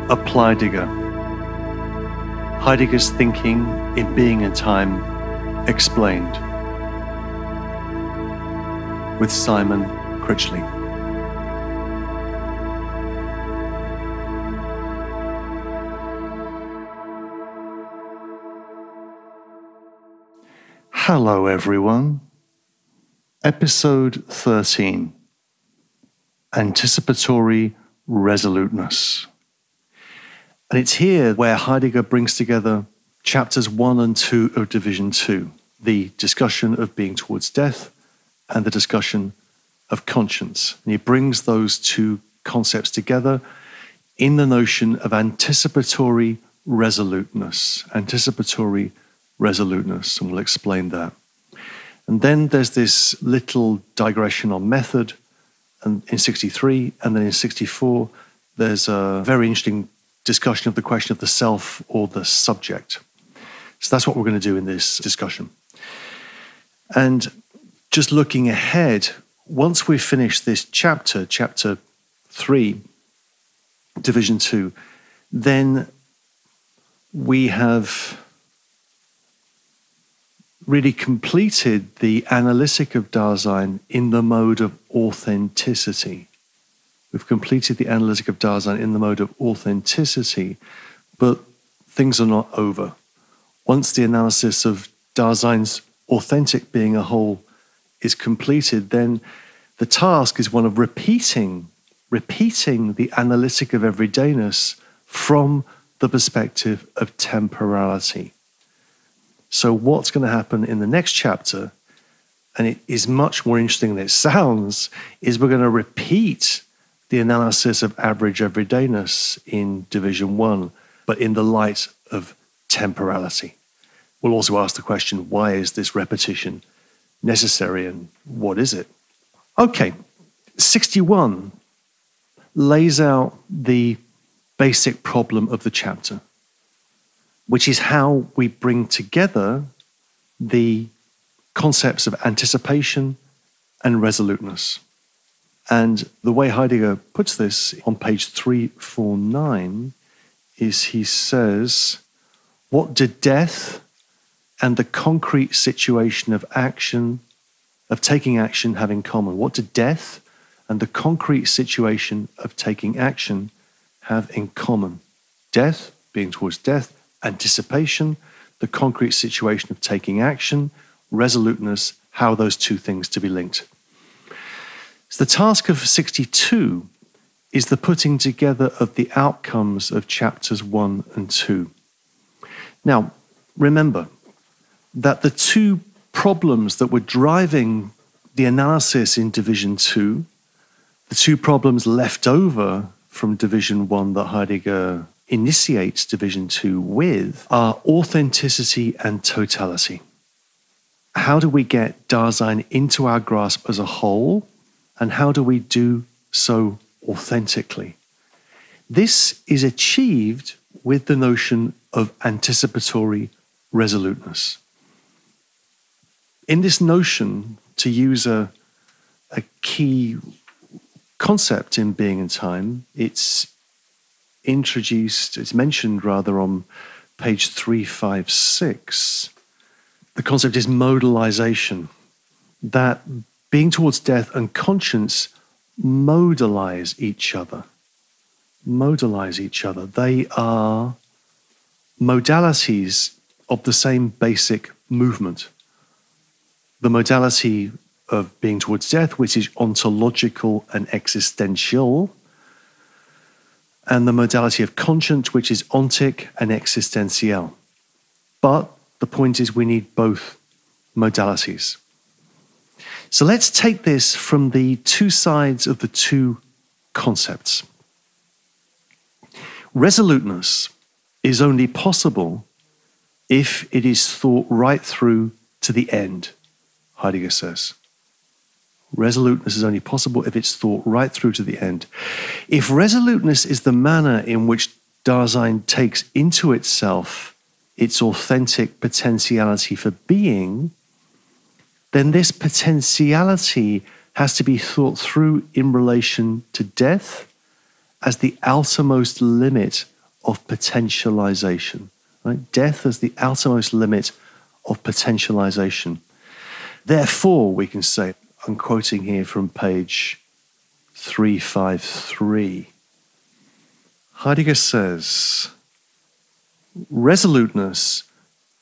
Apply-Degger. Heidegger's thinking in Being and Time explained. With Simon Critchley. Hello everyone. Episode 13. Anticipatory Resoluteness. And it's here where Heidegger brings together chapters 1 and 2 of Division 2, the discussion of being towards death and the discussion of conscience. And he brings those two concepts together in the notion of anticipatory resoluteness. Anticipatory resoluteness, and we'll explain that. And then there's this little digression on method, and in 63, and then in 64, there's a very interesting discussion of the question of the self or the subject. So that's what we're going to do in this discussion. And just looking ahead, once we've finished this chapter, chapter 3, Division 2, then we have really completed the analytic of Dasein in the mode of authenticity. We've completed the analytic of Dasein in the mode of authenticity, but things are not over. Once the analysis of Dasein's authentic being a whole is completed, then the task is one of repeating the analytic of everydayness from the perspective of temporality. So what's going to happen in the next chapter, and it is much more interesting than it sounds, is we're going to repeat the analysis of average everydayness in Division 1, but in the light of temporality. We'll also ask the question, why is this repetition necessary and what is it? Okay, 61 lays out the basic problem of the chapter, which is how we bring together the concepts of anticipation and resoluteness. And the way Heidegger puts this on page 349 is he says, what do death and the concrete situation of action, of taking action, have in common? What do death and the concrete situation of taking action have in common? Death, being towards death, anticipation, the concrete situation of taking action, resoluteness, how are those two things to be linked? So the task of 62 is the putting together of the outcomes of chapters 1 and 2. Now, remember that the two problems that were driving the analysis in Division 2, the two problems left over from Division 1 that Heidegger initiates Division 2 with, are authenticity and totality. How do we get Dasein into our grasp as a whole? And how do we do so authentically? This is achieved with the notion of anticipatory resoluteness. In this notion, to use a key concept in Being and Time, it's mentioned rather on page 356. The concept is modalization, that being towards death and conscience modalize each other. Modalize each other. They are modalities of the same basic movement. The modality of being towards death, which is ontological and existential, and the modality of conscience, which is ontic and existential. But the point is we need both modalities. So let's take this from the two sides of the two concepts. Resoluteness is only possible if it is thought right through to the end, Heidegger says. Resoluteness is only possible if it's thought right through to the end. If resoluteness is the manner in which Dasein takes into itself its authentic potentiality for being, then this potentiality has to be thought through in relation to death as the outermost limit of potentialization. Right? Death as the outermost limit of potentialization. Therefore, we can say, I'm quoting here from page 353, Heidegger says, resoluteness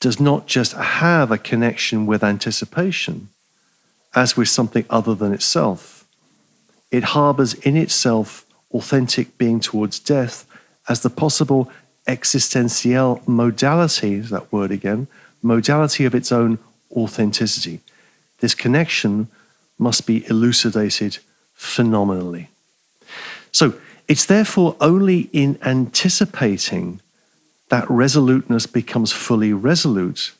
does not just have a connection with anticipation, as with something other than itself. It harbors in itself authentic being towards death as the possible existential modality, is that word again, modality of its own authenticity. This connection must be elucidated phenomenally. So it's therefore only in anticipating that resoluteness becomes fully resolute,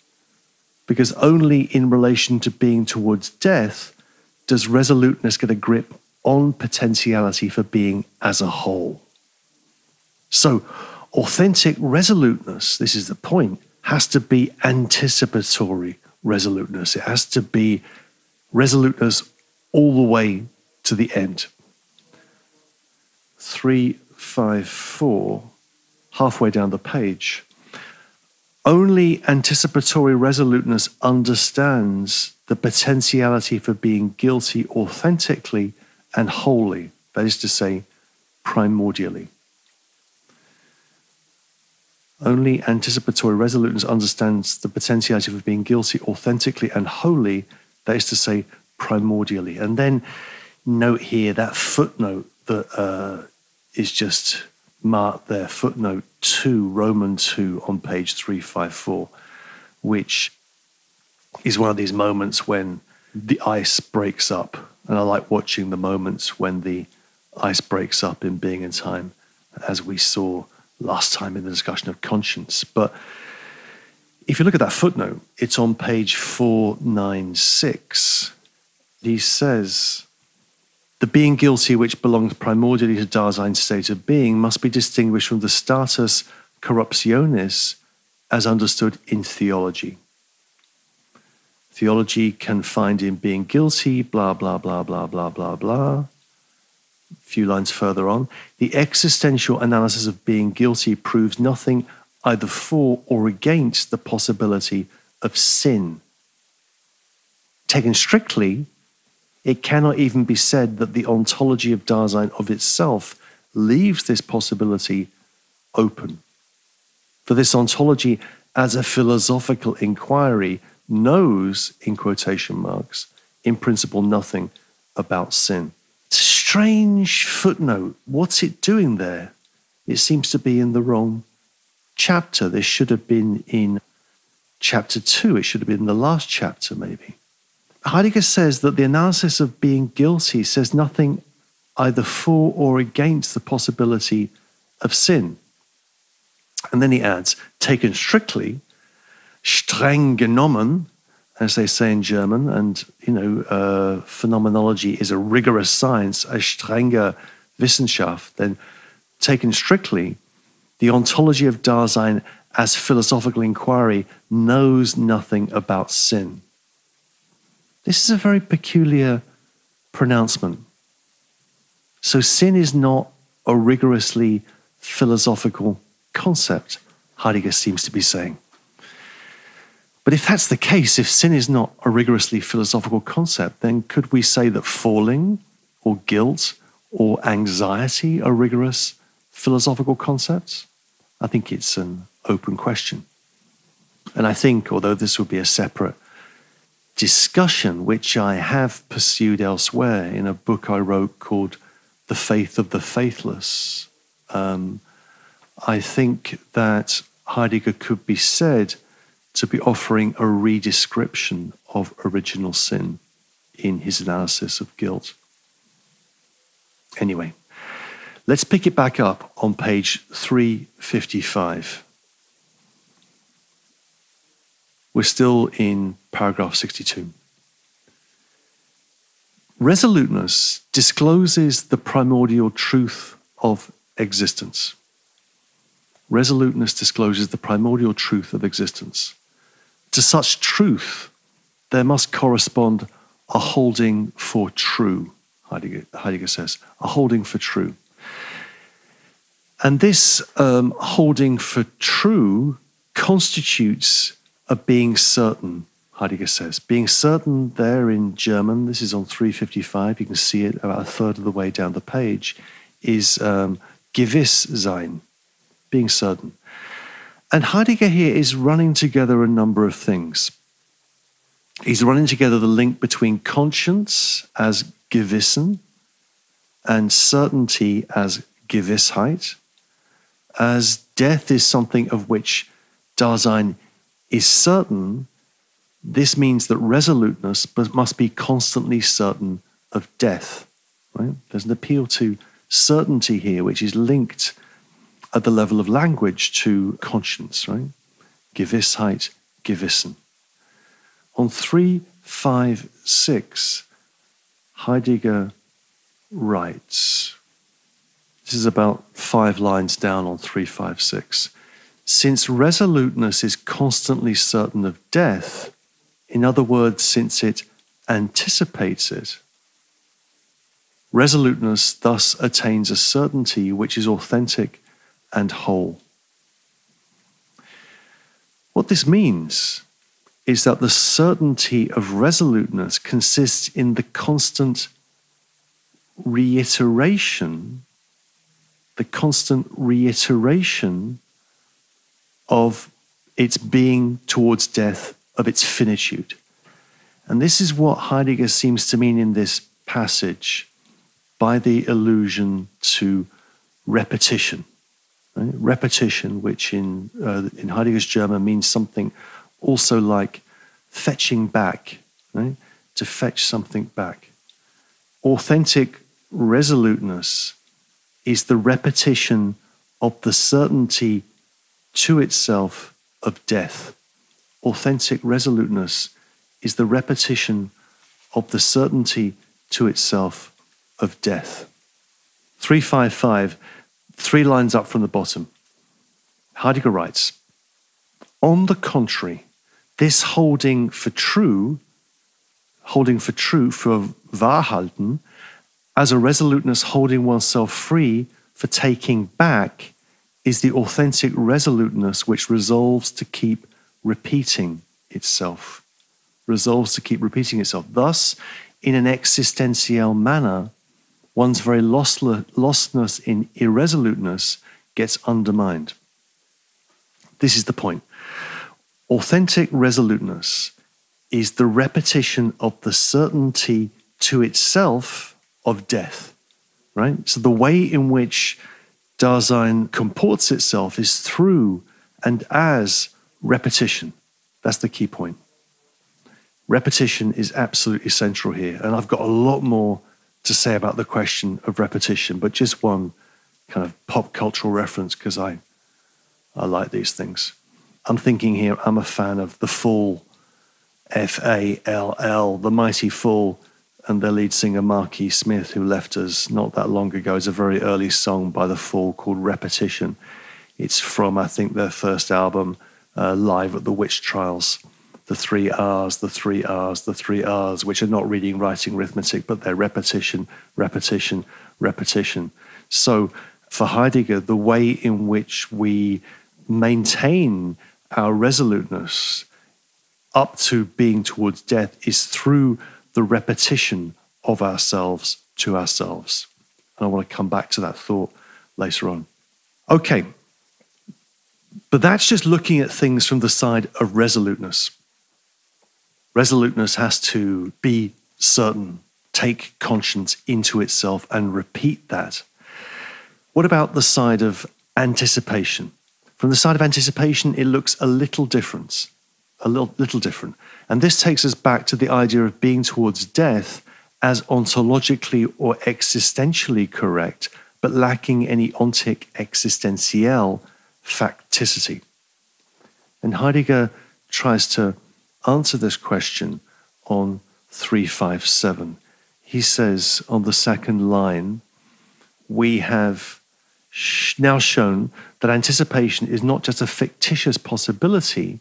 because only in relation to being towards death does resoluteness get a grip on potentiality for being as a whole. So authentic resoluteness, this is the point, has to be anticipatory resoluteness. It has to be resoluteness all the way to the end. 354, halfway down the page. Only anticipatory resoluteness understands the potentiality for being guilty authentically and wholly, that is to say, primordially. Only anticipatory resoluteness understands the potentiality for being guilty authentically and wholly, that is to say, primordially. And then note here that footnote that is just marked there, footnote 2, Roman 2 on page 354, which is one of these moments when the ice breaks up. And I like watching the moments when the ice breaks up in Being and Time, as we saw last time in the discussion of conscience. But if you look at that footnote, it's on page 496. He says, the being guilty which belongs primordially to Dasein's state of being must be distinguished from the status corruptionis as understood in theology. Theology can find in being guilty, blah, blah, blah, blah, blah, blah, blah. A few lines further on, the existential analysis of being guilty proves nothing either for or against the possibility of sin. Taken strictly, it cannot even be said that the ontology of Dasein of itself leaves this possibility open. For this ontology, as a philosophical inquiry, knows, in quotation marks, in principle nothing about sin. It's a strange footnote. What's it doing there? It seems to be in the wrong chapter. This should have been in chapter 2. It should have been in the last chapter, maybe. Heidegger says that the analysis of being guilty says nothing either for or against the possibility of sin. And then he adds, taken strictly, streng genommen, as they say in German, and, phenomenology is a rigorous science, a strenge Wissenschaft, then taken strictly, the ontology of Dasein as philosophical inquiry knows nothing about sin. This is a very peculiar pronouncement. So sin is not a rigorously philosophical concept, Heidegger seems to be saying. But if that's the case, if sin is not a rigorously philosophical concept, then could we say that falling or guilt or anxiety are rigorous philosophical concepts? I think it's an open question. And I think, although this would be a separate discussion, which I have pursued elsewhere in a book I wrote called The Faith of the Faithless, I think that Heidegger could be said to be offering a redescription of original sin in his analysis of guilt. Anyway, let's pick it back up on page 355. We're still in paragraph 62. Resoluteness discloses the primordial truth of existence. Resoluteness discloses the primordial truth of existence. To such truth, there must correspond a holding for true, Heidegger says, a holding for true. And this holding for true constitutes a being certain, Heidegger says. Being certain there in German, this is on 355, you can see it about a third of the way down the page, is gewiss sein, being certain. And Heidegger here is running together a number of things. He's running together the link between conscience as Gewissen and certainty as Gewissheit, as death is something of which Dasein is certain. This means that resoluteness must be constantly certain of death. Right? There's an appeal to certainty here, which is linked at the level of language to conscience, right? Gewissheit, Gewissen. On 356, Heidegger writes, this is about 5 lines down on 356, since resoluteness is constantly certain of death, in other words, since it anticipates it, resoluteness thus attains a certainty which is authentic and whole. What this means is that the certainty of resoluteness consists in the constant reiteration of its being towards death, of its finitude. And this is what Heidegger seems to mean in this passage by the allusion to repetition. Right? Repetition, which in Heidegger's German means something also like fetching back, right? To fetch something back. Authentic resoluteness is the repetition of the certainty to itself of death. Authentic resoluteness is the repetition of the certainty to itself of death. 355, 3 lines up from the bottom. Heidegger writes, on the contrary, this holding for true, for Wahrhalten, as a resoluteness holding oneself free for taking back, is the authentic resoluteness which resolves to keep repeating itself. Thus, in an existential manner, one's very lostness in irresoluteness gets undermined. This is the point. Authentic resoluteness is the repetition of the certainty to itself of death, right? So the way in which Dasein comports itself is through and as repetition. That's the key point. Repetition is absolutely central here. And I've got a lot more to say about the question of repetition, but just one kind of pop cultural reference because I like these things. I'm thinking here, I'm a fan of The Fall, F-A-L-L, The Mighty Fall, and their lead singer, Marquis Smith, who left us not that long ago. It's a very early song by The Fall called Repetition. It's from, I think, their first album, Live at the Witch Trials. The 3 R's, the 3 R's, the 3 R's, which are not reading, writing, arithmetic, but they're repetition, repetition, repetition. So for Heidegger, the way in which we maintain our resoluteness up to being towards death is through the repetition of ourselves to ourselves. And I want to come back to that thought later on. Okay, but that's just looking at things from the side of resoluteness. Resoluteness has to be certain, take conscience into itself and repeat that. What about the side of anticipation? From the side of anticipation, it looks a little different. And this takes us back to the idea of being towards death as ontologically or existentially correct, but lacking any ontic existential facticity. And Heidegger tries to answer this question on 357. He says on the second line, we have now shown that anticipation is not just a fictitious possibility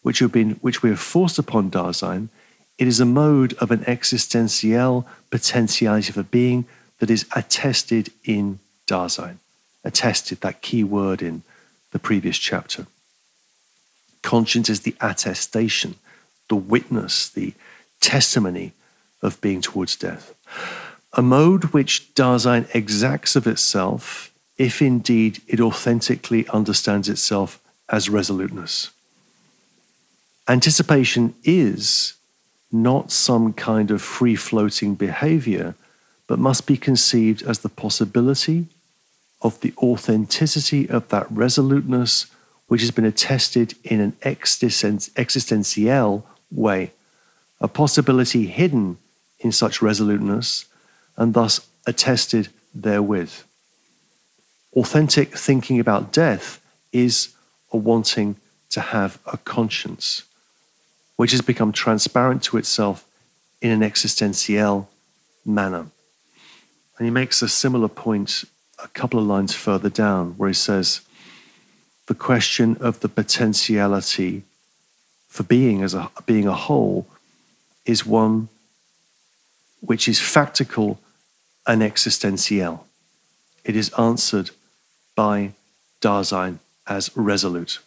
which we have forced upon Dasein, it is a mode of an existential potentiality for being that is attested in Dasein. attested, that key word in the previous chapter. Conscience is the attestation, the witness, the testimony of being towards death. A mode which Dasein exacts of itself, if indeed it authentically understands itself as resoluteness. Anticipation is not some kind of free-floating behavior, but must be conceived as the possibility of the authenticity of that resoluteness which has been attested in an existential way, a possibility hidden in such resoluteness and thus attested therewith. Authentic thinking about death is a wanting to have a conscience, which has become transparent to itself in an existential manner. And he makes a similar point a couple of lines further down, where he says, the question of the potentiality for being a whole is one which is factical and existential. It is answered by Dasein as resolute.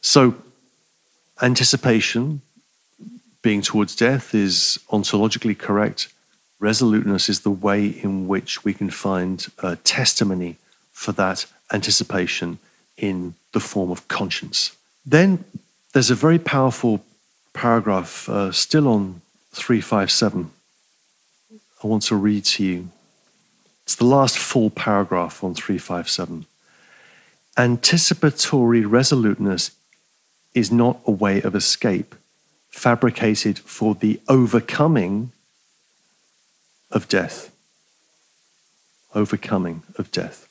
So anticipation, being towards death, is ontologically correct. Resoluteness is the way in which we can find testimony for that anticipation in the form of conscience. Then there's a very powerful paragraph still on 357. I want to read to you. It's the last full paragraph on 357. Anticipatory resoluteness is not a way of escape fabricated for the overcoming of death. Overcoming of death.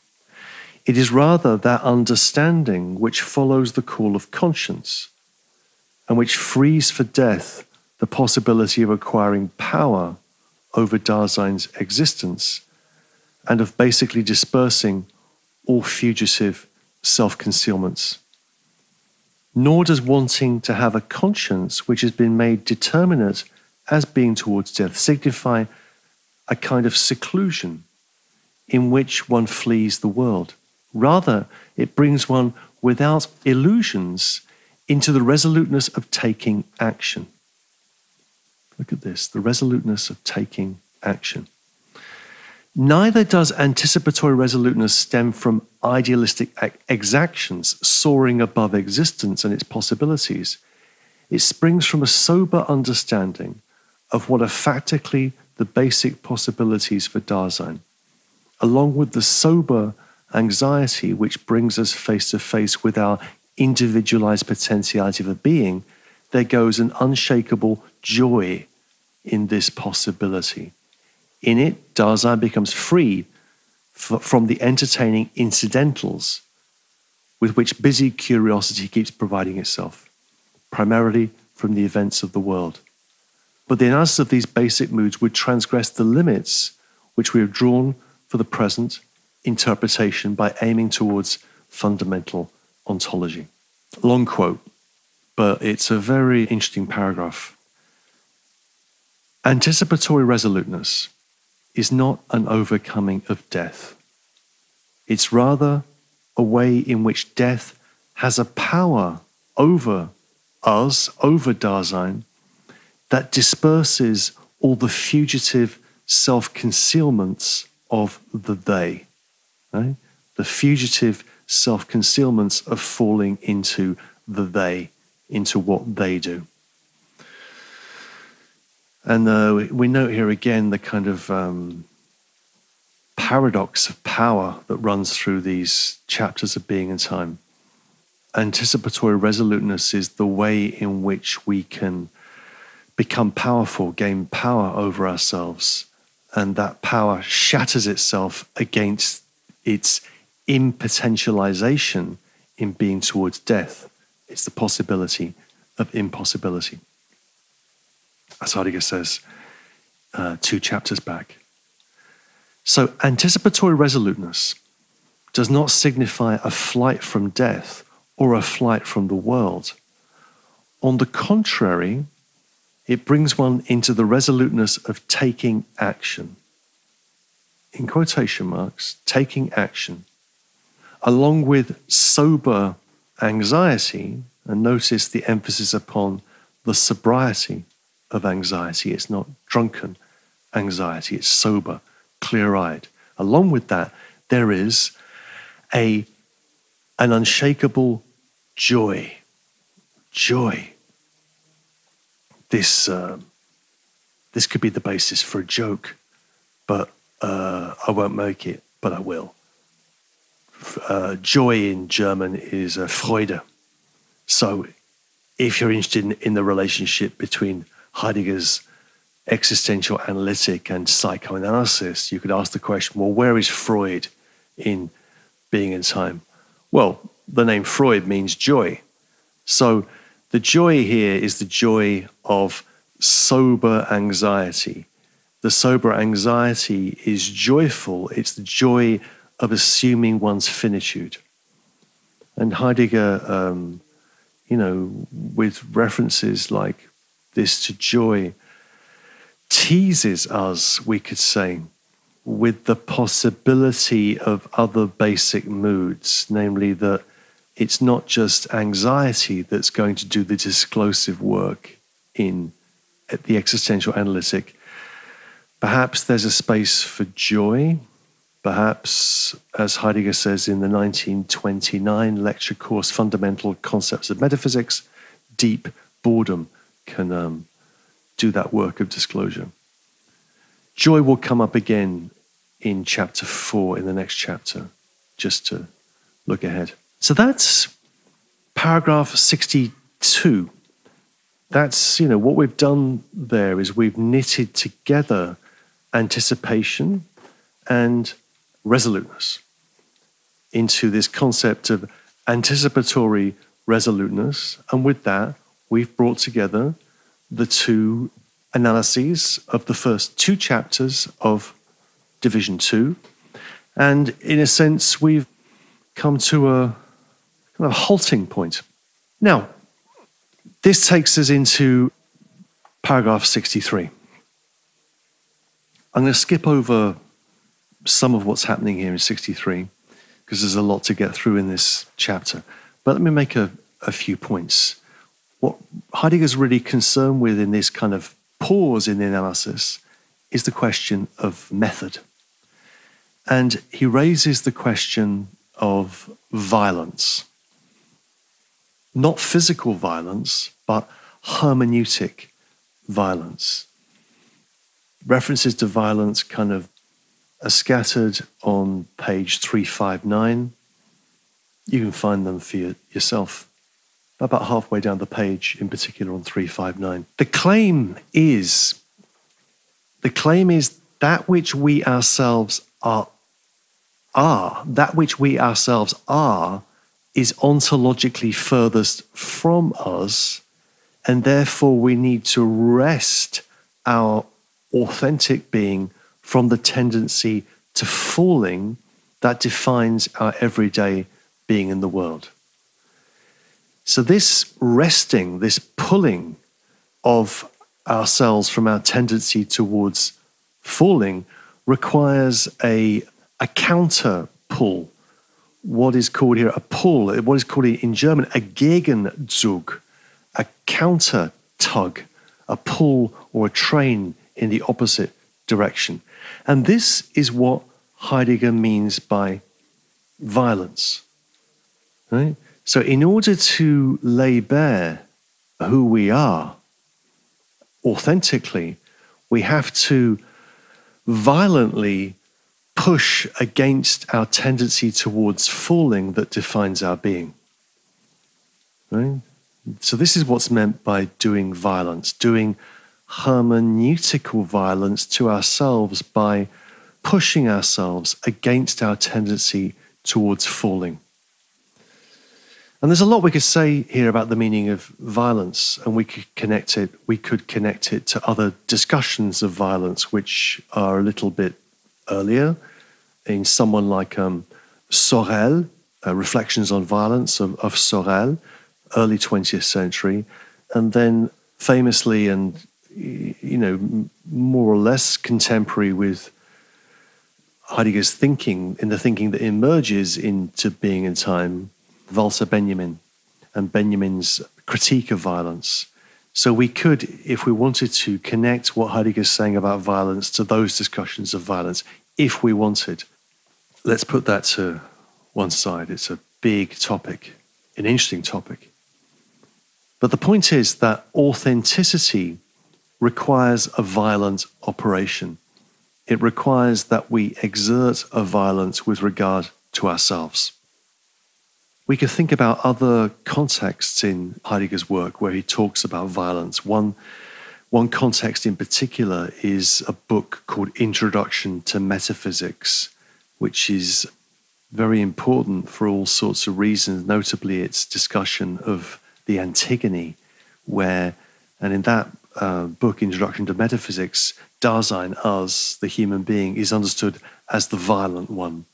It is rather that understanding which follows the call of conscience and which frees for death the possibility of acquiring power over Dasein's existence and of basically dispersing all fugitive self-concealments. Nor does wanting to have a conscience which has been made determinate as being towards death signify a kind of seclusion in which one flees the world. Rather, it brings one without illusions into the resoluteness of taking action. Look at this, the resoluteness of taking action. Neither does anticipatory resoluteness stem from idealistic exactions soaring above existence and its possibilities. It springs from a sober understanding of what are factically the basic possibilities for Dasein, along with the sober anxiety which brings us face to face with our individualized potentiality of a being. There goes an unshakable joy in this possibility. In it, Dasein becomes free from the entertaining incidentals with which busy curiosity keeps providing itself, primarily from the events of the world. But the analysis of these basic moods would transgress the limits which we have drawn for the present interpretation by aiming towards fundamental ontology. Long quote, but it's a very interesting paragraph. Anticipatory resoluteness is not an overcoming of death. It's rather a way in which death has a power over us, over Dasein, that disperses all the fugitive self-concealments of the they. Right? The fugitive self-concealments of falling into the they, into what they do. And we note here again the kind of paradox of power that runs through these chapters of Being and Time. Anticipatory resoluteness is the way in which we can become powerful, gain power over ourselves, and that power shatters itself against its impotentialization in being towards death. It's the possibility of impossibility, as Heidegger says 2 chapters back. So anticipatory resoluteness does not signify a flight from death or a flight from the world. On the contrary, it brings one into the resoluteness of taking action. In quotation marks, taking action. along with sober anxiety, and notice the emphasis upon the sobriety of anxiety. It's not drunken anxiety, it's sober, clear-eyed. Along with that, there is an unshakable joy. Joy. This could be the basis for a joke, but I won't make it, but I will. Joy in German is Freude. So if you're interested in the relationship between Heidegger's existential analytic and psychoanalysis, you could ask the question, well, where is Freud in Being and Time? Well, the name Freud means joy. So the joy here is the joy of sober anxiety. The sober anxiety is joyful. It's the joy of assuming one's finitude. And Heidegger, with references like this to joy, teases us, we could say, with the possibility of other basic moods, namely that it's not just anxiety that's going to do the disclosive work at the existential analytic. Perhaps there's a space for joy. Perhaps, as Heidegger says in the 1929 lecture course, Fundamental Concepts of Metaphysics, deep boredom can do that work of disclosure. Joy will come up again in chapter 4, in the next chapter, just to look ahead. So that's paragraph 62. That's, what we've done there is we've knitted together anticipation and resoluteness into this concept of anticipatory resoluteness. And with that, we've brought together the two analyses of the first two chapters of Division 2. And in a sense, we've come to a kind of halting point. Now, this takes us into paragraph 63. I'm going to skip over some of what's happening here in 63 because there's a lot to get through in this chapter. But let me make a few points. What Heidegger's really concerned with in this kind of pause in the analysis is the question of method. And he raises the question of violence. Not physical violence, but hermeneutic violence. References to violence kind of are scattered on page 359. You can find them for yourself about halfway down the page, in particular on 359. The claim is that which we ourselves are, that which we ourselves are is ontologically furthest from us, and therefore we need to wrest our authentic being from the tendency to falling that defines our everyday being in the world. So this wresting, this pulling of ourselves from our tendency towards falling requires a counter pull. What is called here a pull, what is called in German a Gegenzug, a counter tug, a pull or a train in the opposite direction. And this is what Heidegger means by violence. Right? So in order to lay bare who we are authentically, we have to violently push against our tendency towards falling that defines our being. Right? So this is what's meant by doing violence, doing hermeneutical violence to ourselves by pushing ourselves against our tendency towards falling. And there's a lot we could say here about the meaning of violence, and we could connect it to other discussions of violence which are a little bit earlier, in someone like Sorel, Reflections on Violence of Sorel, early 20th century, and then famously and more or less contemporary with Heidegger's thinking, in the thinking that emerges into Being and Time, Walter Benjamin and Benjamin's critique of violence. So we could, if we wanted to, connect what Heidegger's saying about violence to those discussions of violence, if we wanted. Let's put that to one side. It's a big topic, an interesting topic. But the point is that authenticity requires a violent operation. It requires that we exert a violence with regard to ourselves. We could think about other contexts in Heidegger's work where he talks about violence. One context in particular is a book called Introduction to Metaphysics, which is very important for all sorts of reasons, notably its discussion of the Antigone, and in that book, Introduction to Metaphysics, Dasein, us, the human being, is understood as the violent one,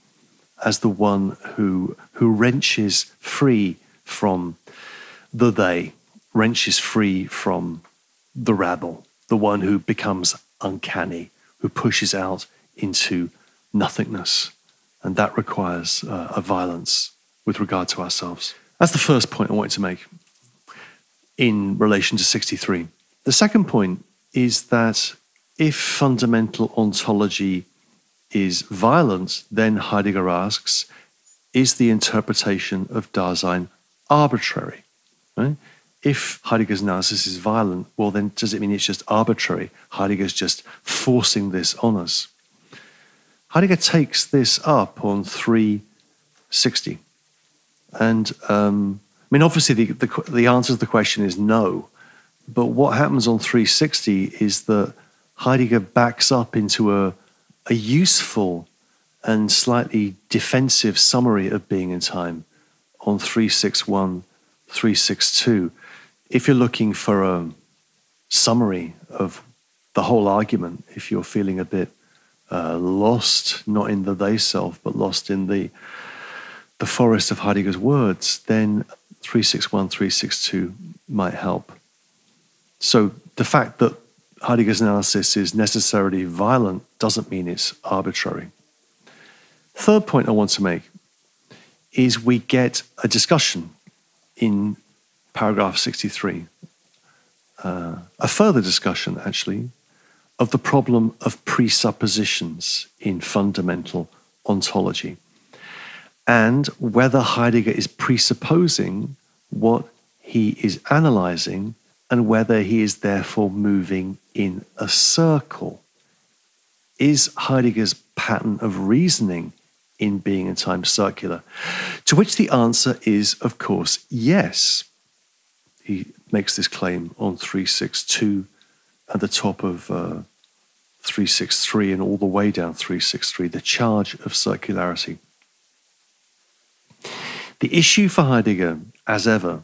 as the one who wrenches free from the they, wrenches free from the rabble, the one who becomes uncanny, who pushes out into nothingness. And that requires a violence with regard to ourselves. That's the first point I wanted to make in relation to 63. The second point is that if fundamental ontology is violent, then Heidegger asks, is the interpretation of Dasein arbitrary? Right? If Heidegger's analysis is violent, well then does it mean it's just arbitrary? Heidegger's just forcing this on us. Heidegger takes this up on 360. And obviously the answer to the question is no. But what happens on 360 is that Heidegger backs up into a useful and slightly defensive summary of Being and Time on 361, 362. If you're looking for a summary of the whole argument, if you're feeling a bit lost, not in the they self, but lost in the forest of Heidegger's words, then 361, 362 might help. So the fact that Heidegger's analysis is necessarily violent doesn't mean it's arbitrary. Third point I want to make is we get a discussion in paragraph 63, a further discussion actually, of the problem of presuppositions in fundamental ontology, and whether Heidegger is presupposing what he is analyzing and whether he is therefore moving in a circle. Is Heidegger's pattern of reasoning in Being and Time circular? To which the answer is, of course, yes. He makes this claim on 362 at the top of 363 and all the way down 363, the charge of circularity. The issue for Heidegger, as ever,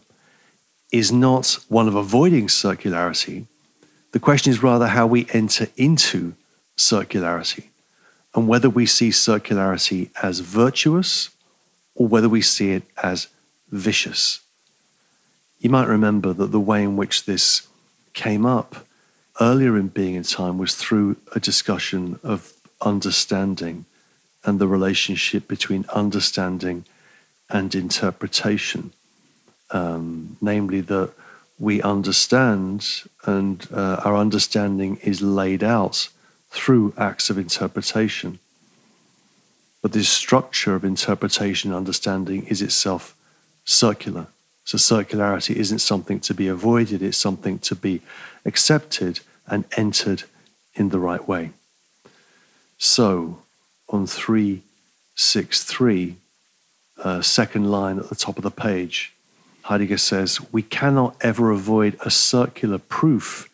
is not one of avoiding circularity. The question is rather how we enter into circularity and whether we see circularity as virtuous or whether we see it as vicious. You might remember that the way in which this came up earlier in Being and Time was through a discussion of understanding and the relationship between understanding and interpretation. Namely that we understand and our understanding is laid out through acts of interpretation. But this structure of interpretation and understanding is itself circular. So circularity isn't something to be avoided, it's something to be accepted and entered in the right way. So on 363, second line at the top of the page, Heidegger says, we cannot ever avoid a circular proof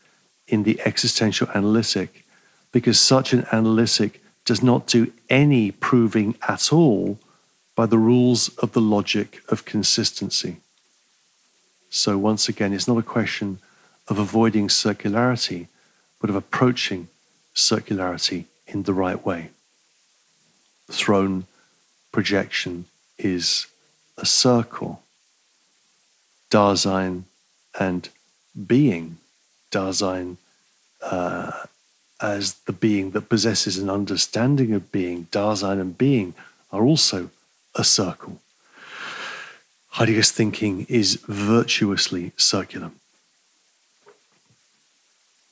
in the existential analytic because such an analytic does not do any proving at all by the rules of the logic of consistency. So once again, it's not a question of avoiding circularity, but of approaching circularity in the right way. Throne projection is a circle. Dasein and being, Dasein as the being that possesses an understanding of being, Dasein and being, are also a circle. Heidegger's thinking is virtuously circular.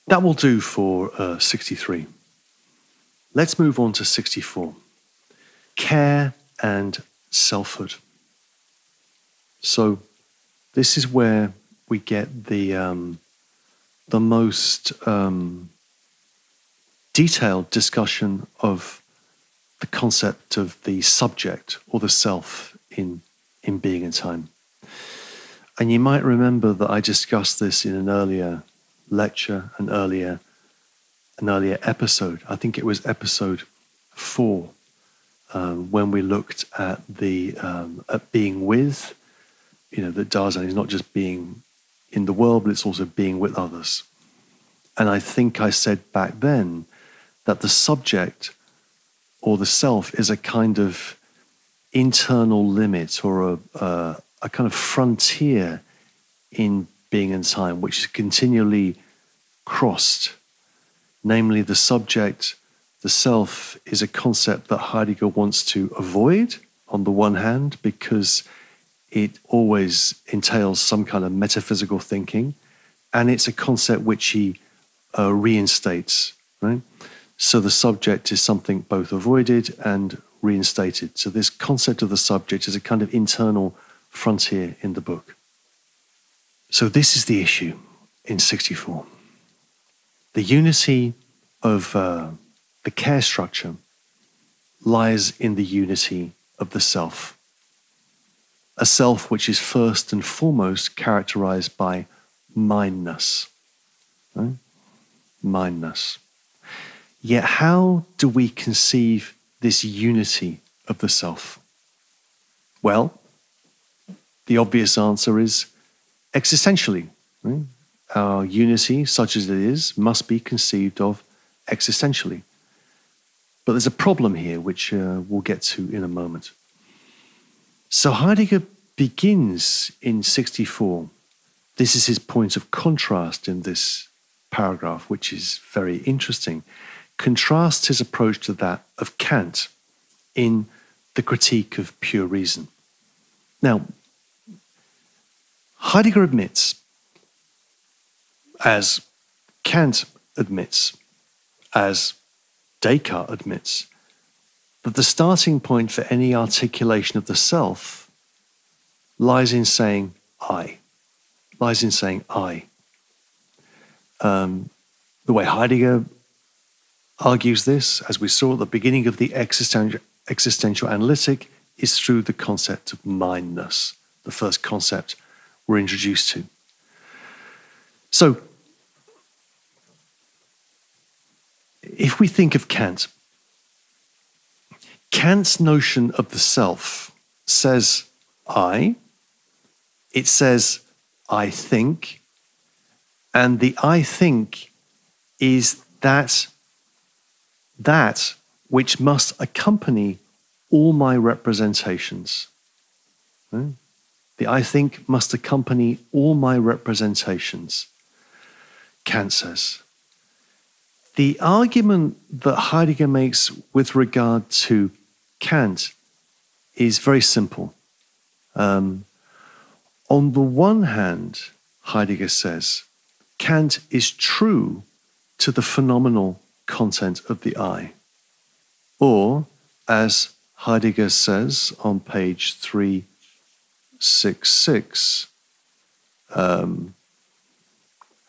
That will do for 63. Let's move on to 64. Care and Salford. So this is where we get the most detailed discussion of the concept of the subject or the self in being and time. And you might remember that I discussed this in an earlier lecture, an earlier episode. I think it was episode 4, when we looked at the at being with, that Dasein is not just being in the world, but it's also being with others. And I think I said back then that the subject or the self is a kind of internal limit or a kind of frontier in being and time, which is continually crossed. Namely, the subject, the self, is a concept that Heidegger wants to avoid on the one hand, because it always entails some kind of metaphysical thinking, and it's a concept which he reinstates, right? So the subject is something both avoided and reinstated. So this concept of the subject is a kind of internal frontier in the book. So this is the issue in 64. The unity of the care structure lies in the unity of the self. A self which is first and foremost characterized by mindness. Right? Mindness. Yet how do we conceive this unity of the self? Well, the obvious answer is existentially. Right? Our unity, such as it is, must be conceived of existentially. But there's a problem here, which we'll get to in a moment. So Heidegger begins in 64. This is his point of contrast in this paragraph, which is very interesting. Contrasts his approach to that of Kant in the Critique of Pure Reason. Now, Heidegger admits, as Kant admits, as Descartes admits, that the starting point for any articulation of the self lies in saying I. Lies in saying I. The way Heidegger argues this, as we saw at the beginning of the existential analytic, is through the concept of mindness, the first concept we're introduced to. So, if we think of Kant, Kant's notion of the self says I, it says I think, and the I think is that which must accompany all my representations. Right? The I think must accompany all my representations, Kant says. The argument that Heidegger makes with regard to Kant is very simple. On the one hand, Heidegger says, Kant is true to the phenomenal content of the I. Or, as Heidegger says on page 366,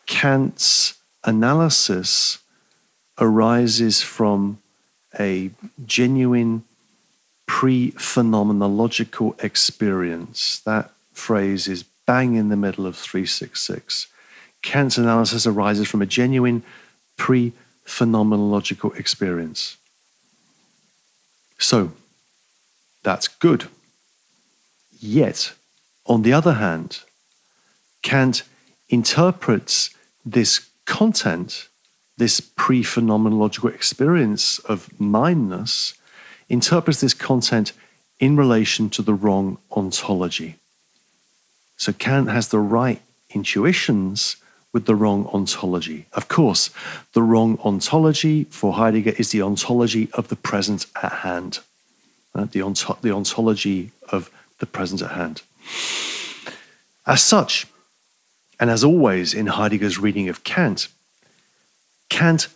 Kant's analysis arises from a genuine pre-phenomenological experience. That phrase is bang in the middle of 366. Kant's analysis arises from a genuine pre-phenomenological experience. So, that's good. Yet, on the other hand, Kant interprets this content, this pre-phenomenological experience of mindness, interprets this content in relation to the wrong ontology. So Kant has the right intuitions with the wrong ontology. Of course, the wrong ontology for Heidegger is the ontology of the present at hand. The ontology of the present at hand. As such, and as always in Heidegger's reading of Kant, Kant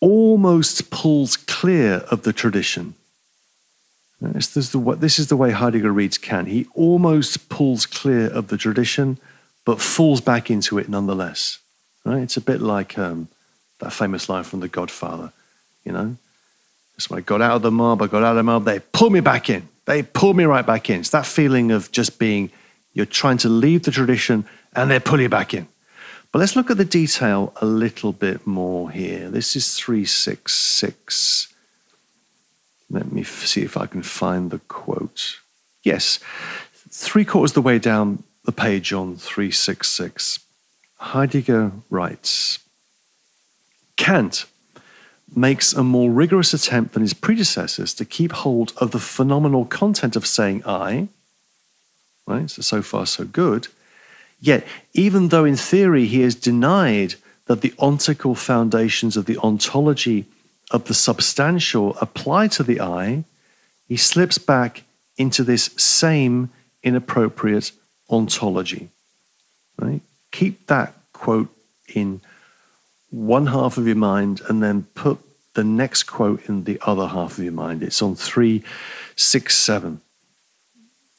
almost pulls clear of the tradition. This is the way Heidegger reads Kant. He almost pulls clear of the tradition, but falls back into it nonetheless. Right? It's a bit like that famous line from The Godfather, you know? Just when I got out of the mob, they pulled me back in. They pulled me right back in. It's that feeling of just being, you're trying to leave the tradition and they pull you back in. But let's look at the detail a little bit more here. This is 366. Let me see if I can find the quote. Yes, 3/4 of the way down the page on 366. Heidegger writes, Kant makes a more rigorous attempt than his predecessors to keep hold of the phenomenal content of saying I. Right? So far, so good. Yet, even though in theory he has denied that the ontical foundations of the ontology of the substantial apply to the I, he slips back into this same inappropriate ontology. Right? Keep that quote in one half of your mind and then put the next quote in the other half of your mind. It's on 367.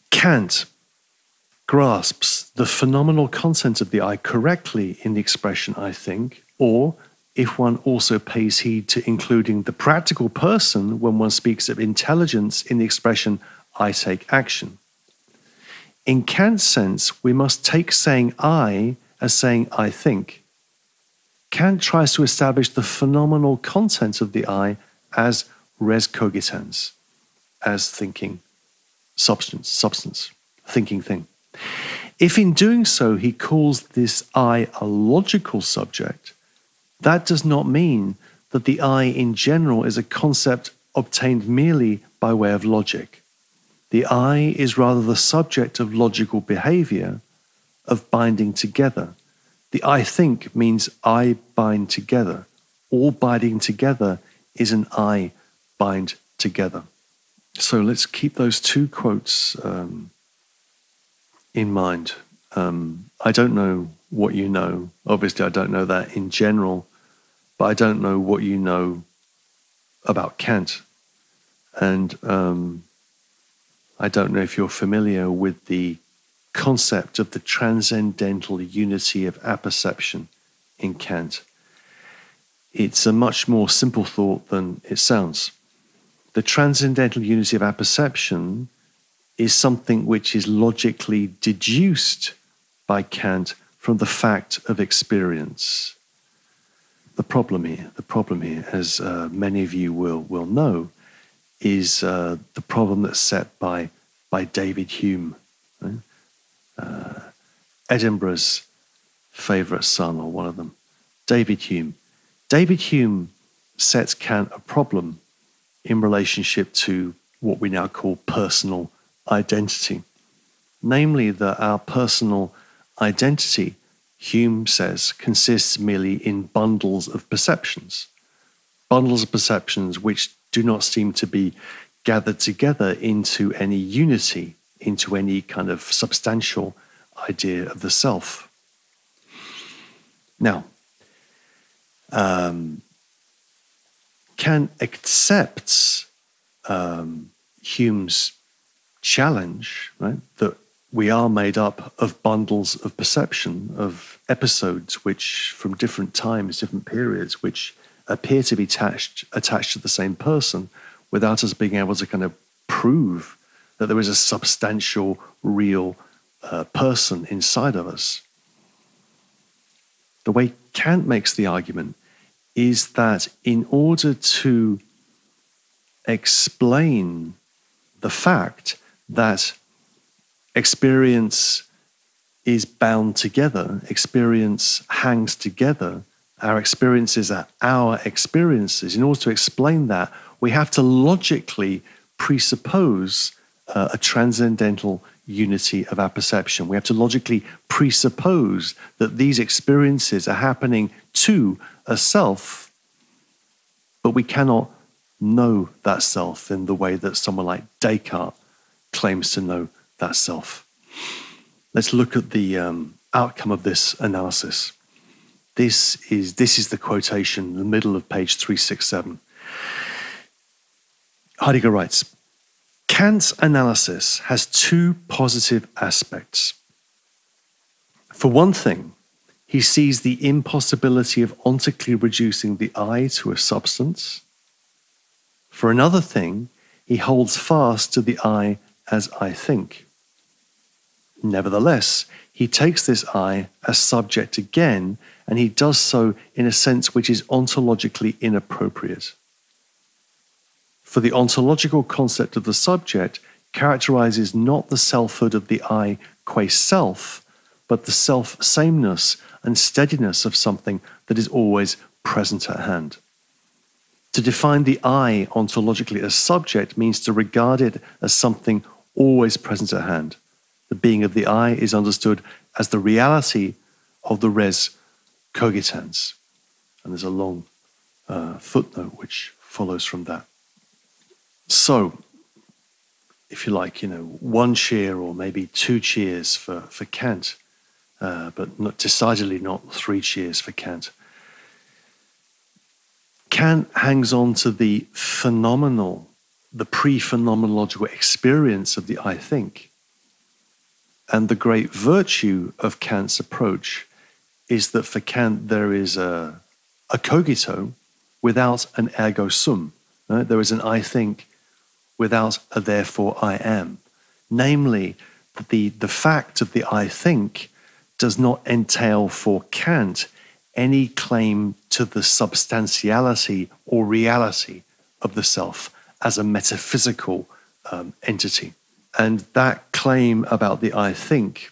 Kant grasps the phenomenal content of the I correctly in the expression I think, or if one also pays heed to including the practical person when one speaks of intelligence in the expression I take action. In Kant's sense, we must take saying I as saying I think. Kant tries to establish the phenomenal content of the I as res cogitans, as thinking substance, thinking thing. If in doing so he calls this I a logical subject, that does not mean that the I in general is a concept obtained merely by way of logic. The I is rather the subject of logical behavior, of binding together. The I think means I bind together. All binding together is an I bind together. So let's keep those two quotes in mind. I don't know what you know. Obviously, I don't know that in general, but I don't know what you know about Kant. And I don't know if you're familiar with the concept of the transcendental unity of apperception in Kant. It's a much more simple thought than it sounds. The transcendental unity of apperception is something which is logically deduced by Kant from the fact of experience. The problem here, as many of you will know, is the problem that's set by David Hume, right? Edinburgh's favourite son, or one of them, David Hume. David Hume sets Kant a problem in relationship to what we now call personal identity. Namely, that our personal identity, Hume says, consists merely in bundles of perceptions. Bundles of perceptions which do not seem to be gathered together into any unity, into any kind of substantial idea of the self. Now, Kant accepts Hume's challenge, right? That we are made up of bundles of perception, of episodes which from different times, different periods, which appear to be attached to the same person without us being able to kind of prove that there is a substantial, real person inside of us. The way Kant makes the argument is that in order to explain the fact that experience is bound together, experience hangs together, our experiences are our experiences. In order to explain that, we have to logically presuppose a transcendental unity of our perception. We have to logically presuppose that these experiences are happening to a self, but we cannot know that self in the way that someone like Descartes claims to know that self. Let's look at the outcome of this analysis. This is the quotation in the middle of page 367. Heidegger writes, Kant's analysis has two positive aspects. For one thing, he sees the impossibility of ontically reducing the I to a substance. For another thing, he holds fast to the I as I think. Nevertheless, he takes this I as subject again, and he does so in a sense which is ontologically inappropriate. For the ontological concept of the subject characterizes not the selfhood of the I qua self, but the self-sameness and steadiness of something that is always present at hand. To define the I ontologically as subject means to regard it as something always present at hand. The being of the I is understood as the reality of the res cogitans. And there's a long footnote which follows from that. So, if you like, one cheer or maybe two cheers for Kant, but decidedly not three cheers for Kant. Kant hangs on to the phenomenal, the pre-phenomenological experience of the I think. And the great virtue of Kant's approach is that for Kant there is a cogito without an ergo sum. Right? There is an I think without a therefore I am. Namely, that the fact of the I think does not entail for Kant any claim to the substantiality or reality of the self as a metaphysical entity. And that claim about the I think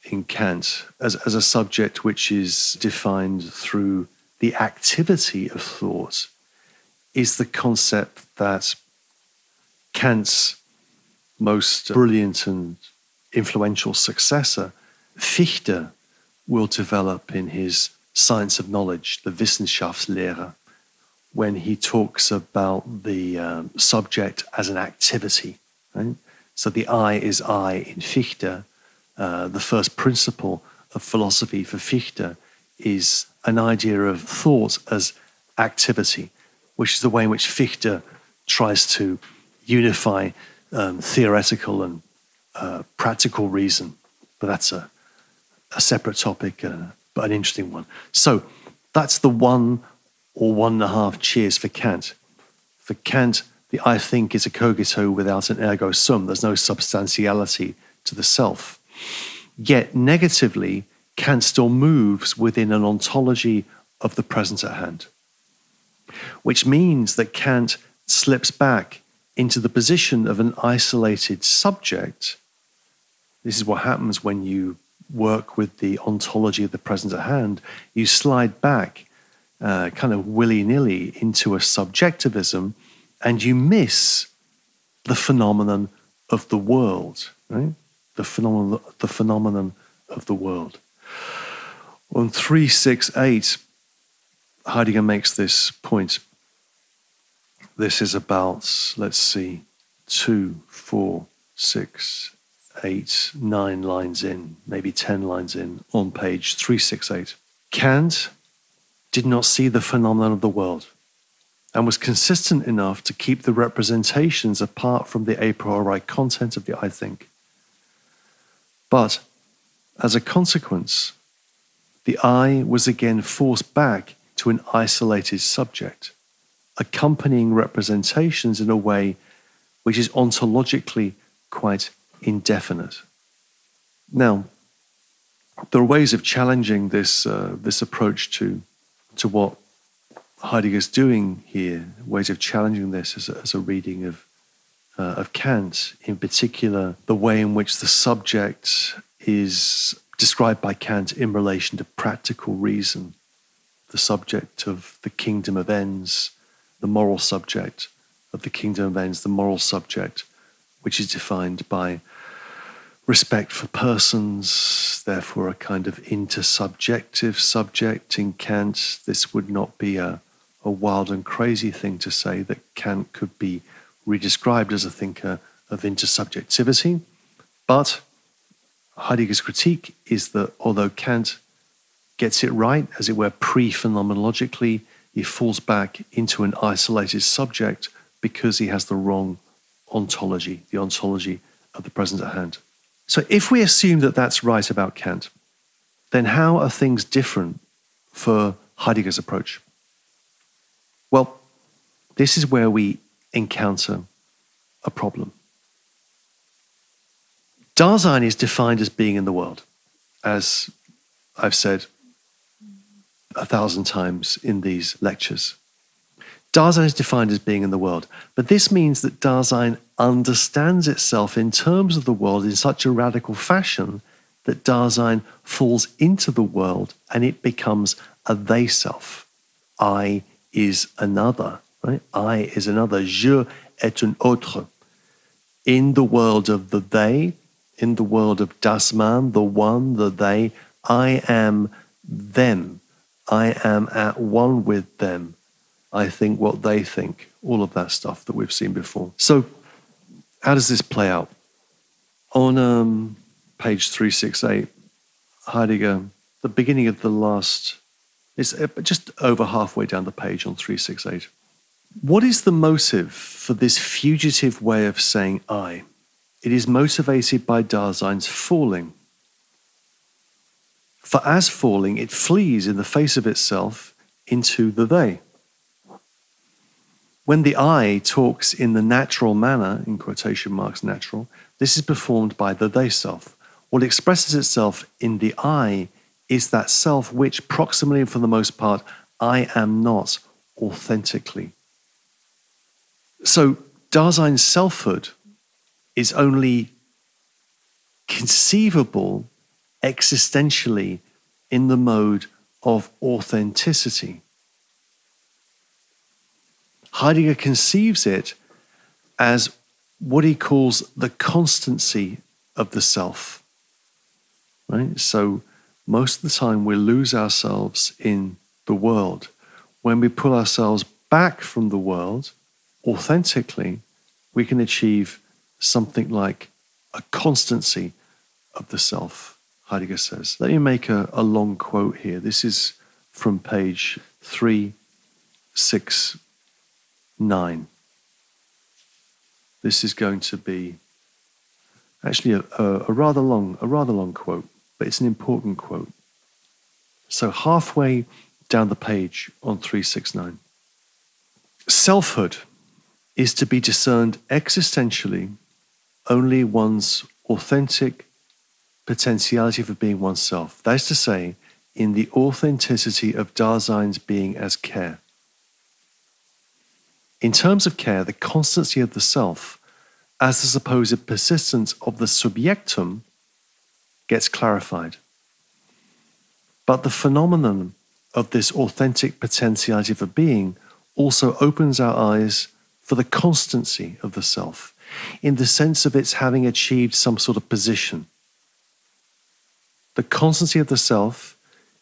in Kant as a subject which is defined through the activity of thought is the concept that Kant's most brilliant and influential successor, Fichte, will develop in his Science of Knowledge, the Wissenschaftslehre, when he talks about the subject as an activity. Right? So the I is I in Fichte. The first principle of philosophy for Fichte is an idea of thought as activity, which is the way in which Fichte tries to unify theoretical and practical reason. But that's a separate topic, but an interesting one. So that's the 1 or 1.5 cheers for Kant. For Kant, the I think is a cogito without an ergo sum. There's no substantiality to the self. Yet negatively, Kant still moves within an ontology of the present at hand, which means that Kant slips back into the position of an isolated subject. This is what happens when you work with the ontology of the present at hand. You slide back kind of willy-nilly into a subjectivism, and you miss the phenomenon of the world, right? The phenomenon of the world. On 368, Heidegger makes this point. This is about, let's see, 2, 4, 6, 8, 9 lines in, maybe 10 lines in, on page 368. Kant did not see the phenomenon of the world and was consistent enough to keep the representations apart from the a priori content of the I think. But as a consequence, the I was again forced back to an isolated subject, accompanying representations in a way which is ontologically quite indefinite. Now, there are ways of challenging this approach to what Heidegger's doing here, ways of challenging this as a reading of Kant, in particular, the way in which the subject is described by Kant in relation to practical reason, the subject of the kingdom of ends, the moral subject of the kingdom of ends, the moral subject, which is defined by respect for persons, therefore a kind of intersubjective subject. In Kant, this would not be a wild and crazy thing to say that Kant could be redescribed as a thinker of intersubjectivity. But Heidegger's critique is that although Kant gets it right, as it were, pre-phenomenologically, he falls back into an isolated subject because he has the wrong ontology, the ontology of the present at hand. So if we assume that that's right about Kant, then how are things different for Heidegger's approach? Well, this is where we encounter a problem. Dasein is defined as being in the world, as I've said 1,000 times in these lectures. Dasein is defined as being in the world, but this means that Dasein understands itself in terms of the world in such a radical fashion that Dasein falls into the world and it becomes a they self. I is another, right? I is another. Je est un autre. In the world of the they, in the world of das Man, the one, the they, I am them. I am at one with them. I think what they think. All of that stuff that we've seen before. So how does this play out? On page 368, Heidegger, the beginning of the last, it's just over halfway down the page on 368. What is the motive for this fugitive way of saying I? It is motivated by Dasein's falling. For as falling, it flees in the face of itself into the they. When the I talks in the natural manner, in quotation marks natural, this is performed by the they self. What expresses itself in the I is that self which, proximally and for the most part, I am not authentically. So Dasein's selfhood is only conceivable existentially in the mode of authenticity. Heidegger conceives it as what he calls the constancy of the self. Right? So most of the time we lose ourselves in the world. When we pull ourselves back from the world authentically, we can achieve something like a constancy of the self, Heidegger says. Let me make a long quote here. This is from page 369. This is going to be actually a rather long quote, but it's an important quote. So halfway down the page on 369. Selfhood is to be discerned existentially only one's authentic potentiality for being oneself. That is to say, in the authenticity of Dasein's being as care. In terms of care, the constancy of the self, as the supposed persistence of the subjectum, gets clarified. But the phenomenon of this authentic potentiality for being also opens our eyes for the constancy of the self, in the sense of its having achieved some sort of position. The constancy of the self,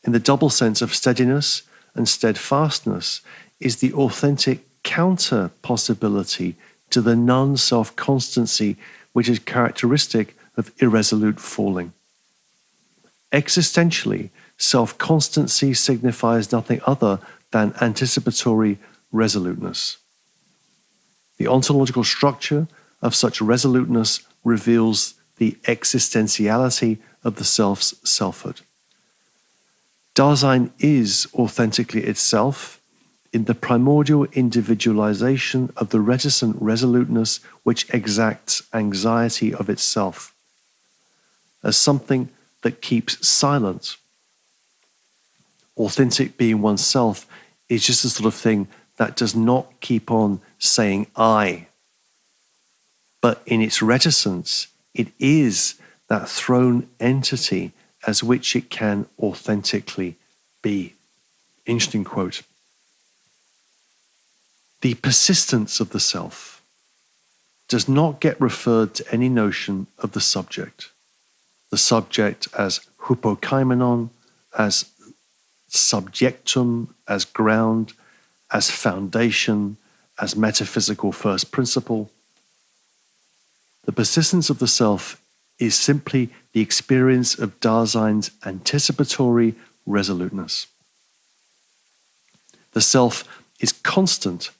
in the double sense of steadiness and steadfastness, is the authentic counter possibility to the non-self-constancy which is characteristic of irresolute falling. Existentially, self-constancy signifies nothing other than anticipatory resoluteness. The ontological structure of such resoluteness reveals the existentiality of the self's selfhood. Dasein is authentically itself in the primordial individualization of the reticent resoluteness which exacts anxiety of itself, as something that keeps silent. Authentic being oneself is just the sort of thing that does not keep on saying I, but in its reticence, it is that thrown entity as which it can authentically be. Interesting quote. The persistence of the self does not get referred to any notion of the subject. the subject as hypokaimenon, as subjectum, as ground, as foundation, as metaphysical first principle. The persistence of the self is simply the experience of Dasein's anticipatory resoluteness. The self is constant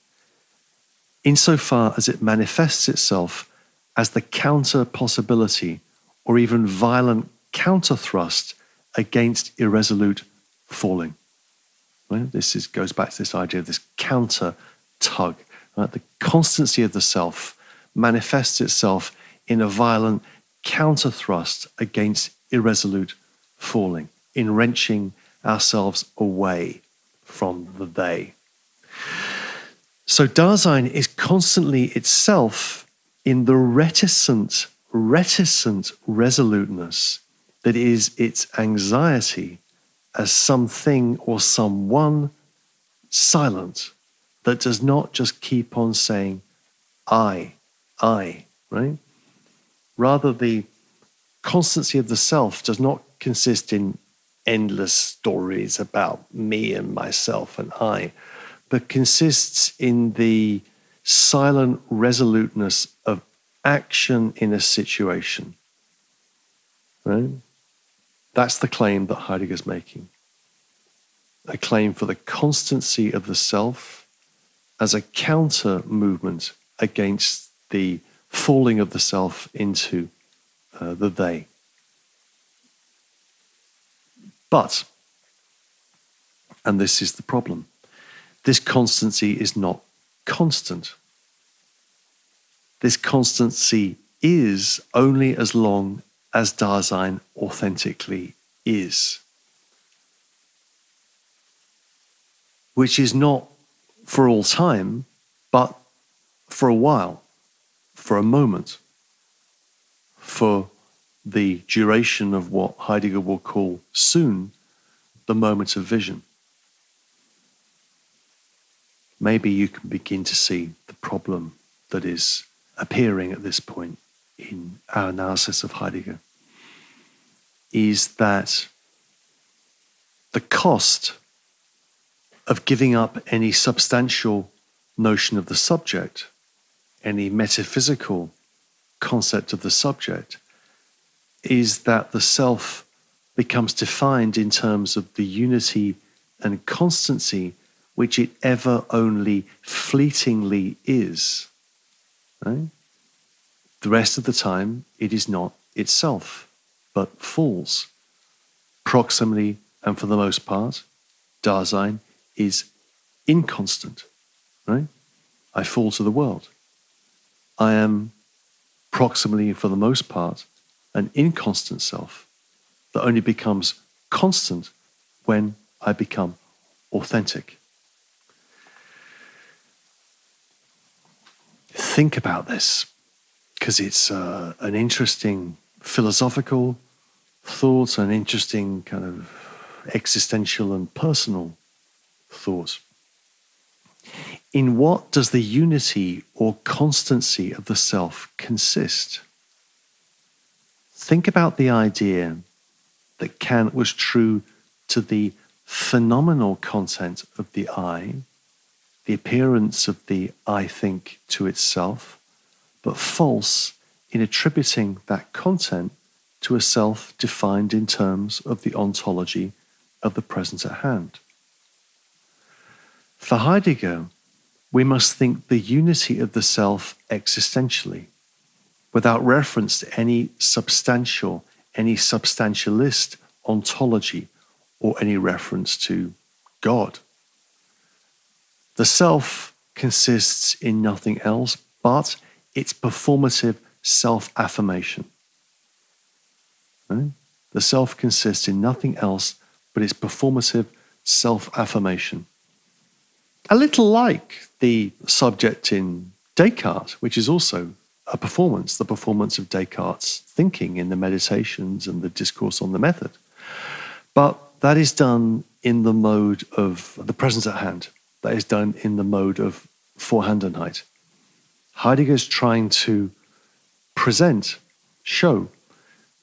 insofar as it manifests itself as the counter possibility or even violent counter thrust against irresolute falling. Right? This goes back to this idea of this counter tug. Right? The constancy of the self manifests itself in a violent counter thrust against irresolute falling, in wrenching ourselves away from the they. So Dasein is constantly itself in the reticent resoluteness that is its anxiety as something or someone silent that does not just keep on saying, I, right? Rather, the constancy of the self does not consist in endless stories about me and myself and I, but consists in the silent resoluteness of action in a situation. Right? That's the claim that Heidegger's making. A claim for the constancy of the self as a counter movement against the falling of the self into the they. But, and this is the problem, this constancy is not constant. This constancy is only as long as Dasein authentically is. Which is not for all time, but for a while, for a moment, for the duration of what Heidegger will call soon the moment of vision. Maybe you can begin to see the problem that is appearing at this point in our analysis of Heidegger, is that the cost of giving up any substantial notion of the subject, any metaphysical concept of the subject, is that the self becomes defined in terms of the unity and constancy which it ever only fleetingly is. Right? The rest of the time, it is not itself, but falls. Proximally, and for the most part, Dasein is inconstant. Right? I fall to the world. I am proximally, for the most part, an inconstant self that only becomes constant when I become authentic. Think about this, because it's an interesting philosophical thought, an interesting kind of existential and personal thought. In what does the unity or constancy of the self consist? Think about the idea that Kant was true to the phenomenal content of the I, the appearance of the I think to itself, but false in attributing that content to a self defined in terms of the ontology of the present at hand. For Heidegger, we must think the unity of the self existentially, without reference to any substantial, any substantialist ontology or any reference to God. The self consists in nothing else but its performative self-affirmation. Right? The self consists in nothing else but its performative self-affirmation. A little like the subject in Descartes, which is also a performance, the performance of Descartes' thinking in the Meditations and the Discourse on the Method. But that is done in the mode of the present at hand. That is done in the mode of Vorhandenheit. Heidegger's trying to present, show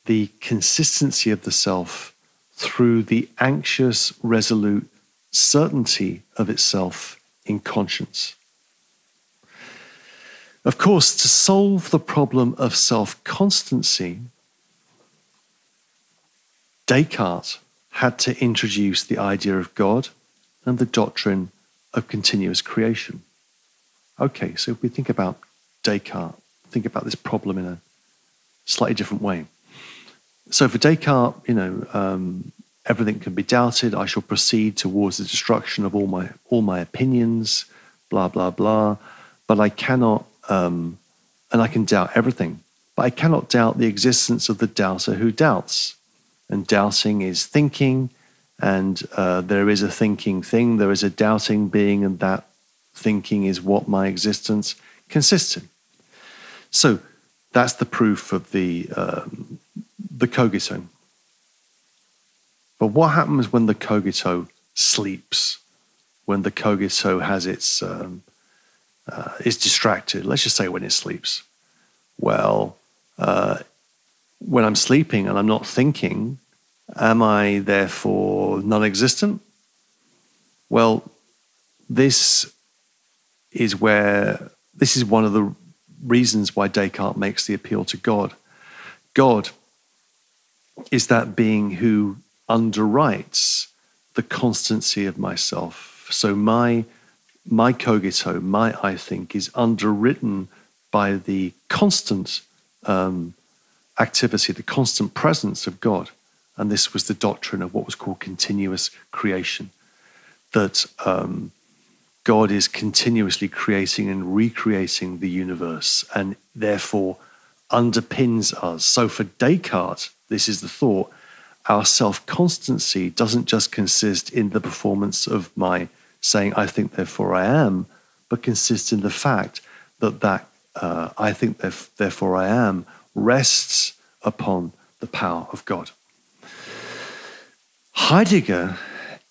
the consistency of the self through the anxious, resolute certainty of itself in conscience. Of course, to solve the problem of self-constancy, Descartes had to introduce the idea of God and the doctrine of continuous creation. Okay, so if we think about Descartes, think about this problem in a slightly different way. So for Descartes, everything can be doubted. I shall proceed towards the destruction of all my opinions, blah, blah, blah. But I cannot, and I can doubt everything, but I cannot doubt the existence of the doubter who doubts. And doubting is thinking, and there is a thinking thing, there is a doubting being, and that thinking is what my existence consists in. So that's the proof of the cogito. But what happens when the cogito sleeps? When the cogito has is distracted? Let's just say when it sleeps. Well, when I'm sleeping and I'm not thinking, am I therefore non-existent? Well, this is one of the reasons why Descartes makes the appeal to God. God is that being who underwrites the constancy of myself. So my cogito, my I think, is underwritten by the constant activity, the constant presence of God. And this was the doctrine of what was called continuous creation, that God is continuously creating and recreating the universe and therefore underpins us. So for Descartes, this is the thought, our self-constancy doesn't just consist in the performance of my saying, I think, therefore I am, but consists in the fact that I think, therefore I am, rests upon the power of God. Heidegger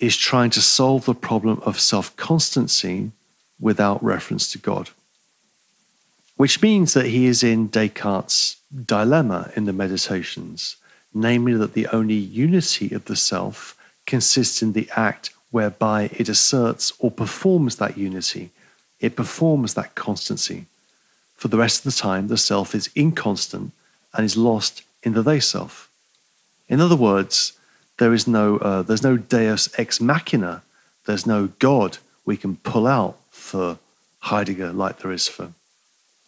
is trying to solve the problem of self-constancy without reference to God, which means that he is in Descartes' dilemma in the Meditations, namely that the only unity of the self consists in the act whereby it asserts or performs that unity. It performs that constancy. For the rest of the time, the self is inconstant and is lost in the they-self. In other words, there's no deus ex machina, there's no God we can pull out for Heidegger like there is for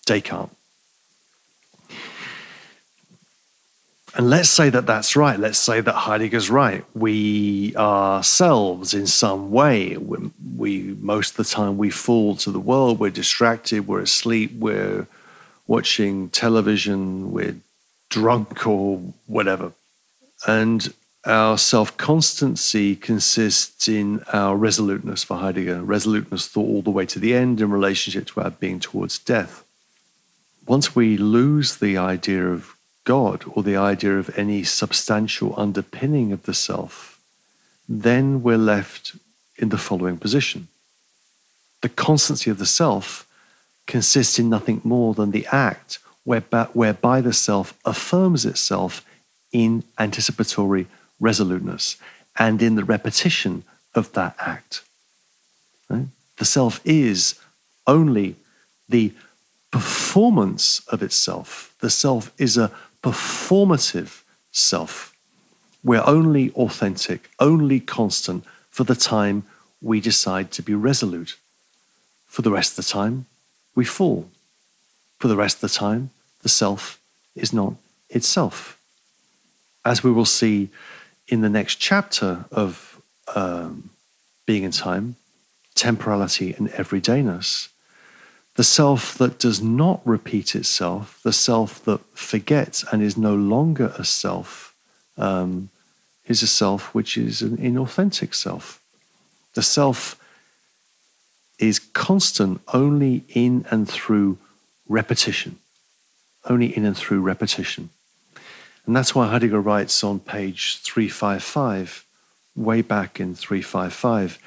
Descartes. And let's say that that's right. Let's say that Heidegger's right. We ourselves, in some way, we most of the time we fall to the world. We're distracted. We're asleep. We're watching television. We're drunk or whatever. And our self-constancy consists in our resoluteness for Heidegger. Resoluteness thought all the way to the end in relationship to our being towards death. Once we lose the idea of God or the idea of any substantial underpinning of the self, then we're left in the following position. The constancy of the self consists in nothing more than the act whereby the self affirms itself in anticipatory resoluteness and in the repetition of that act. Right? The self is only the performance of itself. The self is a performative self. We're only authentic, only constant for the time we decide to be resolute. For the rest of the time, we fall. For the rest of the time, the self is not itself. As we will see in the next chapter of Being in Time, Temporality and Everydayness, the self that does not repeat itself, the self that forgets and is no longer a self, is a self which is an inauthentic self. The self is constant only in and through repetition. Only in and through repetition. And that's why Heidegger writes on page 355, way back in 355,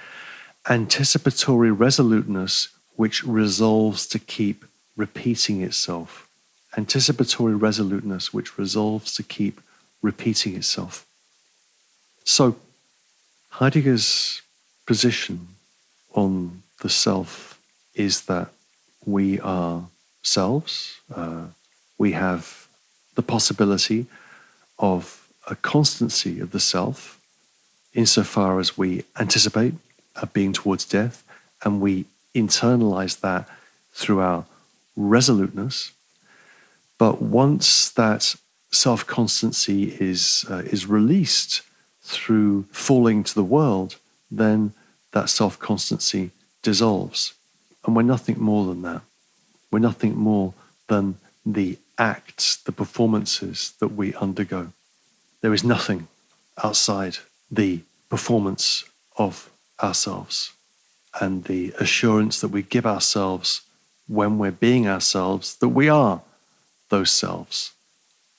anticipatory resoluteness which resolves to keep repeating itself. Anticipatory resoluteness which resolves to keep repeating itself. So Heidegger's position on the self is that we are selves. We have the possibility of a constancy of the self insofar as we anticipate a being towards death, and we internalize that through our resoluteness. But once that self-constancy is released through falling to the world, then that self-constancy dissolves. And we're nothing more than that. We're nothing more than the acts, the performances that we undergo. There is nothing outside the performance of ourselves and the assurance that we give ourselves when we're being ourselves, that we are those selves.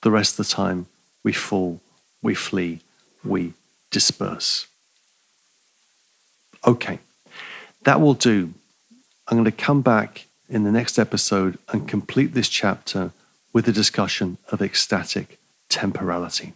The rest of the time, we fall, we flee, we disperse. Okay, that will do. I'm going to come back in the next episode and complete this chapter with a discussion of ecstatic temporality.